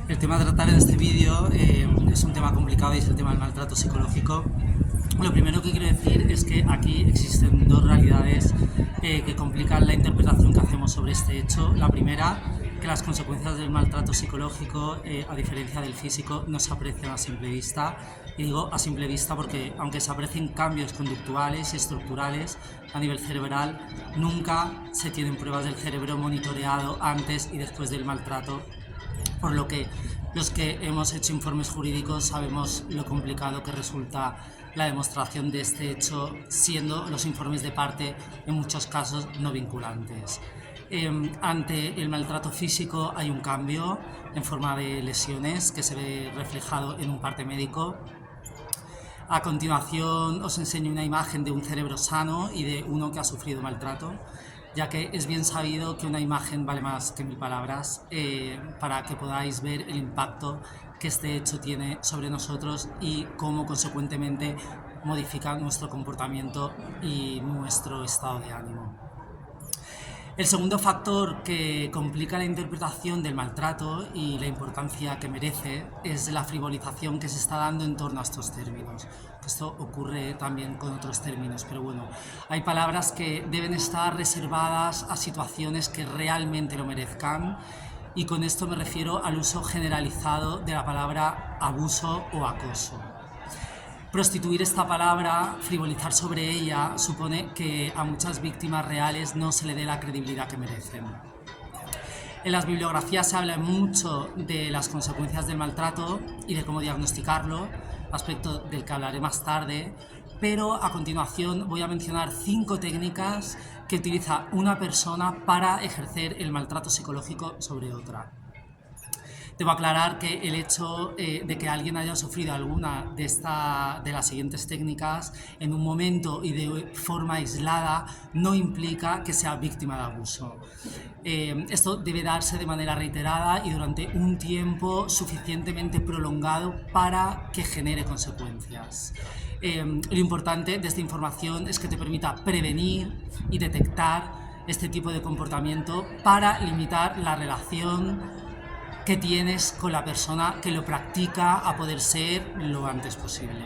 El tema a tratar en este vídeo es un tema complicado y es el tema del maltrato psicológico. Lo primero que quiero decir es que aquí existen dos realidades que complican la interpretación que hacemos sobre este hecho. La primera, que las consecuencias del maltrato psicológico, a diferencia del físico, no se aprecian a simple vista. Y digo a simple vista porque, aunque se aprecien cambios conductuales y estructurales a nivel cerebral, nunca se tienen pruebas del cerebro monitoreado antes y después del maltrato, por lo que los que hemos hecho informes jurídicos sabemos lo complicado que resulta la demostración de este hecho, siendo los informes de parte en muchos casos no vinculantes. Ante el maltrato físico hay un cambio en forma de lesiones que se ve reflejado en un parte médico. A continuación os enseño una imagen de un cerebro sano y de uno que ha sufrido maltrato, ya que es bien sabido que una imagen vale más que 1000 palabras, para que podáis ver el impacto que este hecho tiene sobre nosotros y cómo consecuentemente modifica nuestro comportamiento y nuestro estado de ánimo. El segundo factor que complica la interpretación del maltrato y la importancia que merece es la frivolización que se está dando en torno a estos términos. Esto ocurre también con otros términos, pero bueno, hay palabras que deben estar reservadas a situaciones que realmente lo merezcan, y con esto me refiero al uso generalizado de la palabra abuso o acoso. Prostituir esta palabra, frivolizar sobre ella, supone que a muchas víctimas reales no se le dé la credibilidad que merecen. En las bibliografías se habla mucho de las consecuencias del maltrato y de cómo diagnosticarlo, aspecto del que hablaré más tarde, pero a continuación voy a mencionar 5 técnicas que utiliza una persona para ejercer el maltrato psicológico sobre otra. Debo aclarar que el hecho de que alguien haya sufrido alguna de las siguientes técnicas en un momento y de forma aislada no implica que sea víctima de abuso. Esto debe darse de manera reiterada y durante un tiempo suficientemente prolongado para que genere consecuencias. Lo importante de esta información es que te permita prevenir y detectar este tipo de comportamiento para limitar la relación que tienes con la persona que lo practica a poder ser lo antes posible.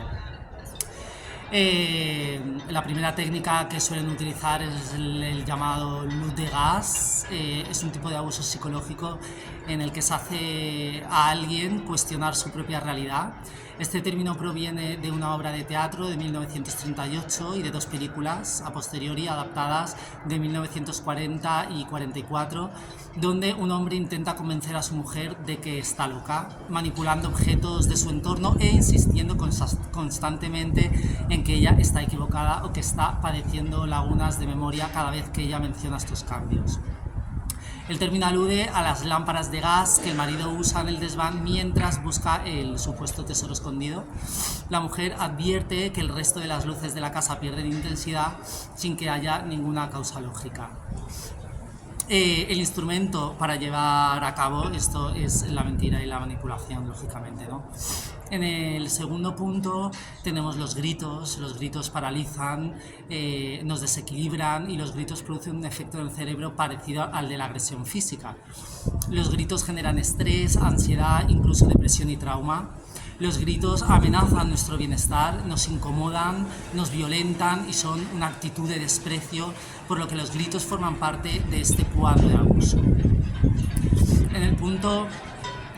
La primera técnica que suelen utilizar es el llamado luz de gas. Es un tipo de abuso psicológico en el que se hace a alguien cuestionar su propia realidad. Este término proviene de una obra de teatro de 1938 y de 2 películas a posteriori adaptadas de 1940 y 44, donde un hombre intenta convencer a su mujer de que está loca, manipulando objetos de su entorno e insistiendo constantemente en que ella está equivocada o que está padeciendo lagunas de memoria cada vez que ella menciona estos cambios. El término alude a las lámparas de gas que el marido usa en el desván mientras busca el supuesto tesoro escondido. La mujer advierte que el resto de las luces de la casa pierden intensidad sin que haya ninguna causa lógica. El instrumento para llevar a cabo esto es la mentira y la manipulación, lógicamente, ¿no? En el segundo punto tenemos los gritos paralizan, nos desequilibran y los gritos producen un efecto en el cerebro parecido al de la agresión física. Los gritos generan estrés, ansiedad, incluso depresión y trauma. Los gritos amenazan nuestro bienestar, nos incomodan, nos violentan y son una actitud de desprecio, por lo que los gritos forman parte de este cuadro de abuso. En el punto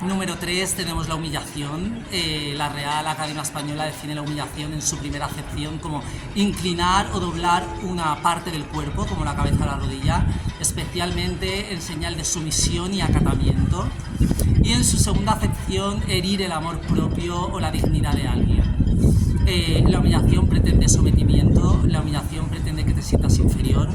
número 3 tenemos la humillación. La Real Academia Española define la humillación en su primera acepción como inclinar o doblar una parte del cuerpo, como la cabeza o la rodilla, especialmente en señal de sumisión y acatamiento. Y en su segunda acepción, herir el amor propio o la dignidad de alguien. La humillación pretende sometimiento, la humillación pretende que te sientas inferior,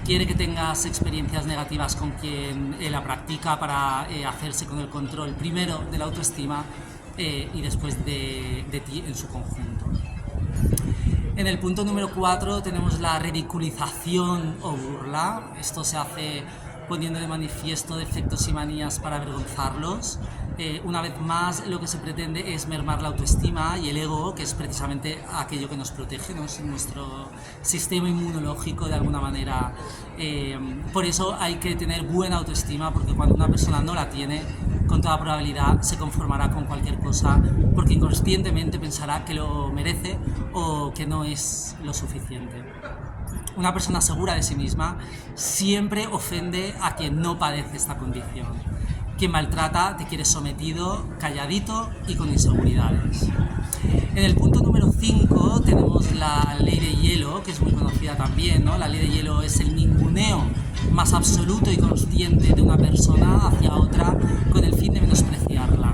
quiere que tengas experiencias negativas con quien la practica para hacerse con el control primero de la autoestima y después de ti en su conjunto. En el punto número 4 tenemos la ridiculización o burla. Esto se hace poniendo de manifiesto defectos y manías para avergonzarlos. Una vez más, lo que se pretende es mermar la autoestima y el ego, que es precisamente aquello que nos protege, ¿no? Nuestro sistema inmunológico de alguna manera. Por eso hay que tener buena autoestima, porque cuando una persona no la tiene, con toda probabilidad se conformará con cualquier cosa, porque inconscientemente pensará que lo merece o que no es lo suficiente. Una persona segura de sí misma siempre ofende a quien no padece esta condición. Quien maltrata te quiere sometido, calladito y con inseguridades. En el punto número 5 tenemos la ley de hielo, que es muy conocida también, ¿no? La ley de hielo es el ninguneo más absoluto y consciente de una persona hacia otra con el fin de menospreciarla.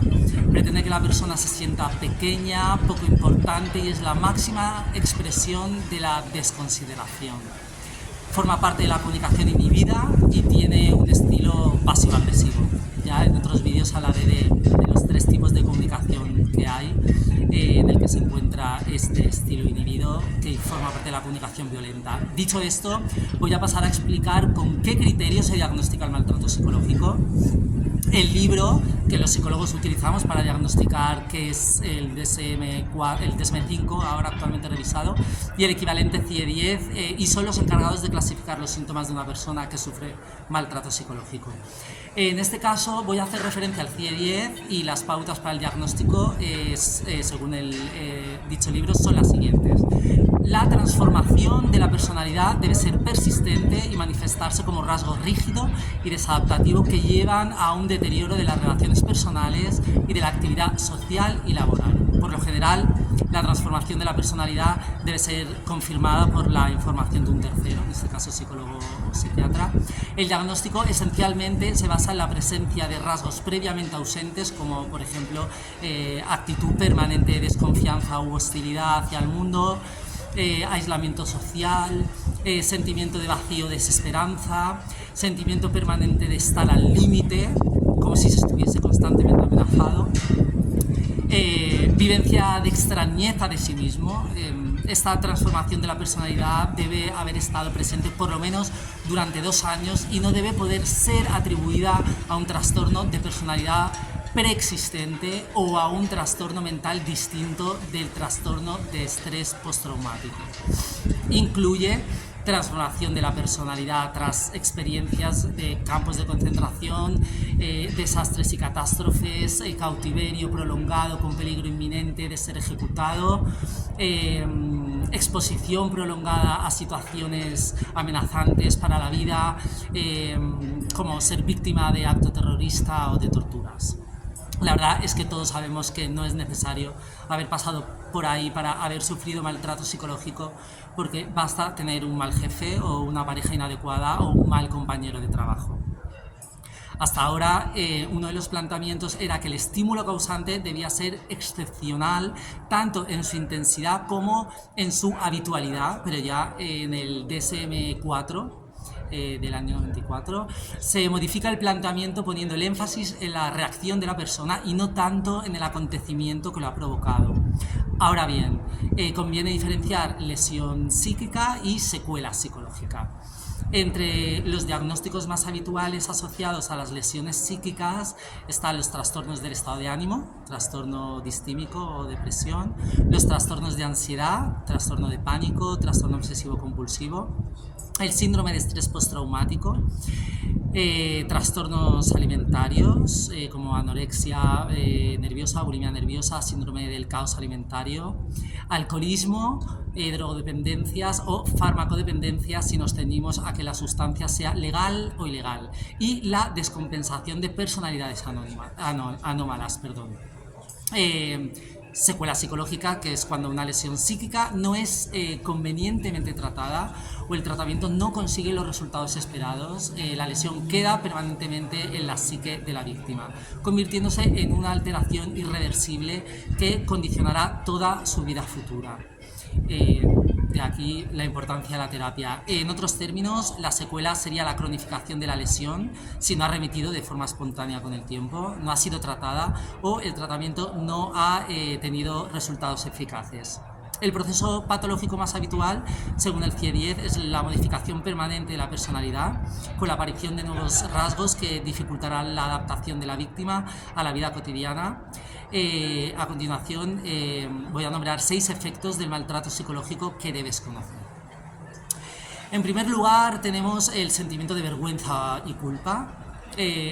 Pretende que la persona se sienta pequeña, poco importante y es la máxima expresión de la desconsideración. Forma parte de la comunicación inhibida y tiene un estilo pasivo-agresivo. Ya en otros vídeos hablaré de los 3 tipos de comunicación que hay, en el que se encuentra este estilo inhibido que forma parte de la comunicación violenta. Dicho esto, voy a pasar a explicar con qué criterios se diagnostica el maltrato psicológico. El libro que los psicólogos utilizamos para diagnosticar, que es el DSM-5, ahora actualmente revisado, y el equivalente CIE-10, y son los encargados de clasificar los síntomas de una persona que sufre maltrato psicológico. En este caso voy a hacer referencia al CIE-10 y las pautas para el diagnóstico, según el dicho libro, son las siguientes. La transformación de la personalidad debe ser persistente y manifestarse como rasgo rígido y desadaptativo que llevan a un deterioro de las relaciones personales y de la actividad social y laboral. Por lo general, la transformación de la personalidad debe ser confirmada por la información de un tercero, en este caso psicólogo o psiquiatra. El diagnóstico esencialmente se basa en la presencia de rasgos previamente ausentes, como por ejemplo actitud permanente de desconfianza u hostilidad hacia el mundo, aislamiento social, sentimiento de vacío, desesperanza, sentimiento permanente de estar al límite, como si se estuviese constantemente amenazado, vivencia de extrañeza de sí mismo. Esta transformación de la personalidad debe haber estado presente por lo menos durante 2 años y no debe poder ser atribuida a un trastorno de personalidad preexistente o a un trastorno mental distinto del trastorno de estrés postraumático. Incluye transformación de la personalidad tras experiencias de campos de concentración, desastres y catástrofes, cautiverio prolongado con peligro inminente de ser ejecutado, exposición prolongada a situaciones amenazantes para la vida, como ser víctima de acto terrorista o de torturas. La verdad es que todos sabemos que no es necesario haber pasado por ahí para haber sufrido maltrato psicológico, porque basta tener un mal jefe o una pareja inadecuada o un mal compañero de trabajo. Hasta ahora, uno de los planteamientos era que el estímulo causante debía ser excepcional, tanto en su intensidad como en su habitualidad, pero ya en el DSM-4, del año 94, se modifica el planteamiento poniendo el énfasis en la reacción de la persona y no tanto en el acontecimiento que lo ha provocado. Ahora bien, conviene diferenciar lesión psíquica y secuela psicológica. Entre los diagnósticos más habituales asociados a las lesiones psíquicas están los trastornos del estado de ánimo, trastorno distímico o depresión, los trastornos de ansiedad, trastorno de pánico, trastorno obsesivo-compulsivo, el síndrome de estrés postraumático, trastornos alimentarios como anorexia nerviosa, bulimia nerviosa, síndrome del caos alimentario, alcoholismo, drogodependencias o farmacodependencias si nos ceñimos a que la sustancia sea legal o ilegal, y la descompensación de personalidades anómalas. Secuela psicológica, que es cuando una lesión psíquica no es convenientemente tratada o el tratamiento no consigue los resultados esperados. La lesión queda permanentemente en la psique de la víctima, convirtiéndose en una alteración irreversible que condicionará toda su vida futura. De aquí la importancia de la terapia. En otros términos, la secuela sería la cronificación de la lesión si no ha remitido de forma espontánea con el tiempo, no ha sido tratada o el tratamiento no ha tenido resultados eficaces. El proceso patológico más habitual, según el CIE-10, es la modificación permanente de la personalidad, con la aparición de nuevos rasgos que dificultarán la adaptación de la víctima a la vida cotidiana. A continuación, voy a nombrar 6 efectos del maltrato psicológico que debes conocer. En primer lugar, tenemos el sentimiento de vergüenza y culpa.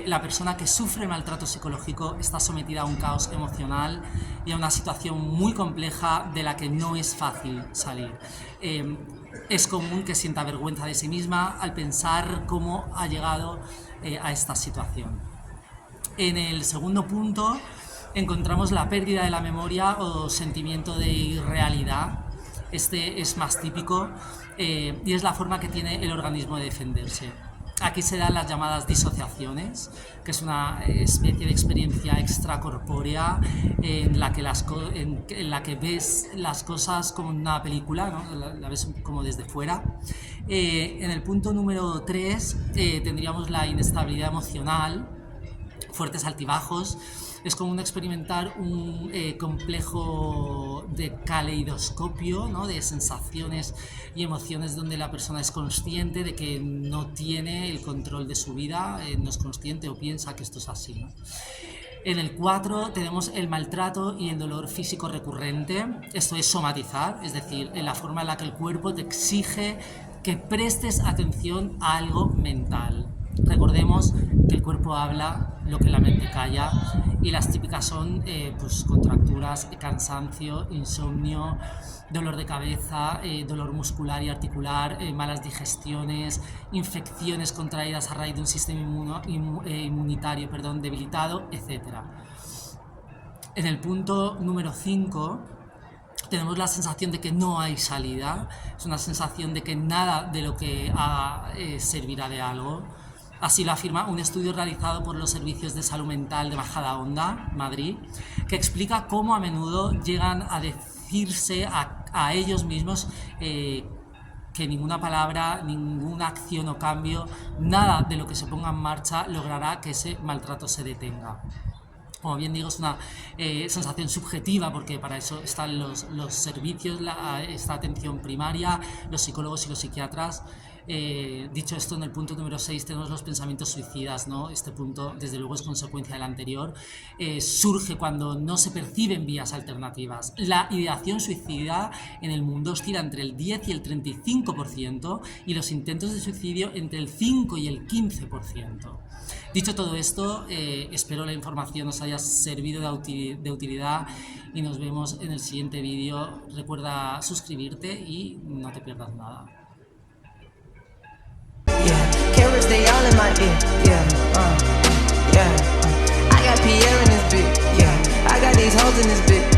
La persona que sufre maltrato psicológico está sometida a un caos emocional y a una situación muy compleja de la que no es fácil salir. Es común que sienta vergüenza de sí misma al pensar cómo ha llegado a esta situación. En el segundo punto encontramos la pérdida de la memoria o sentimiento de irrealidad. Este es más típico y es la forma que tiene el organismo de defenderse. Aquí se dan las llamadas disociaciones, que es una especie de experiencia extracorpórea en la que ves las cosas como en una película, ¿no? La ves como desde fuera. En el punto número 3 tendríamos la inestabilidad emocional, fuertes altibajos. Es común experimentar un complejo de caleidoscopio, ¿no? De sensaciones y emociones donde la persona es consciente de que no tiene el control de su vida, no es consciente o piensa que esto es así, ¿no? En el 4 tenemos el maltrato y el dolor físico recurrente. Esto es somatizar, es decir, en la forma en la que el cuerpo te exige que prestes atención a algo mental. Recordemos que el cuerpo habla lo que la mente calla y las típicas son pues contracturas, cansancio, insomnio, dolor de cabeza, dolor muscular y articular, malas digestiones, infecciones contraídas a raíz de un sistema inmunitario debilitado, etc. En el punto número 5 tenemos la sensación de que no hay salida, es una sensación de que nada de lo que servirá de algo. Así lo afirma un estudio realizado por los servicios de salud mental de Majadahonda, Madrid, que explica cómo a menudo llegan a decirse a ellos mismos que ninguna palabra, ninguna acción o cambio, nada de lo que se ponga en marcha logrará que ese maltrato se detenga. Como bien digo, es una sensación subjetiva, porque para eso están los servicios, esta atención primaria, los psicólogos y los psiquiatras. Dicho esto, en el punto número 6 tenemos los pensamientos suicidas, ¿no? Este punto, desde luego, es consecuencia del anterior. Surge cuando no se perciben vías alternativas. La ideación suicida en el mundo oscila entre el 10 y el 35% y los intentos de suicidio entre el 5 y el 15%. Dicho todo esto, espero la información os haya servido de utilidad y nos vemos en el siguiente vídeo. Recuerda suscribirte y no te pierdas nada. Carrots, they all in my ear, I got Pierre in this bitch, I got these hoes in this bitch.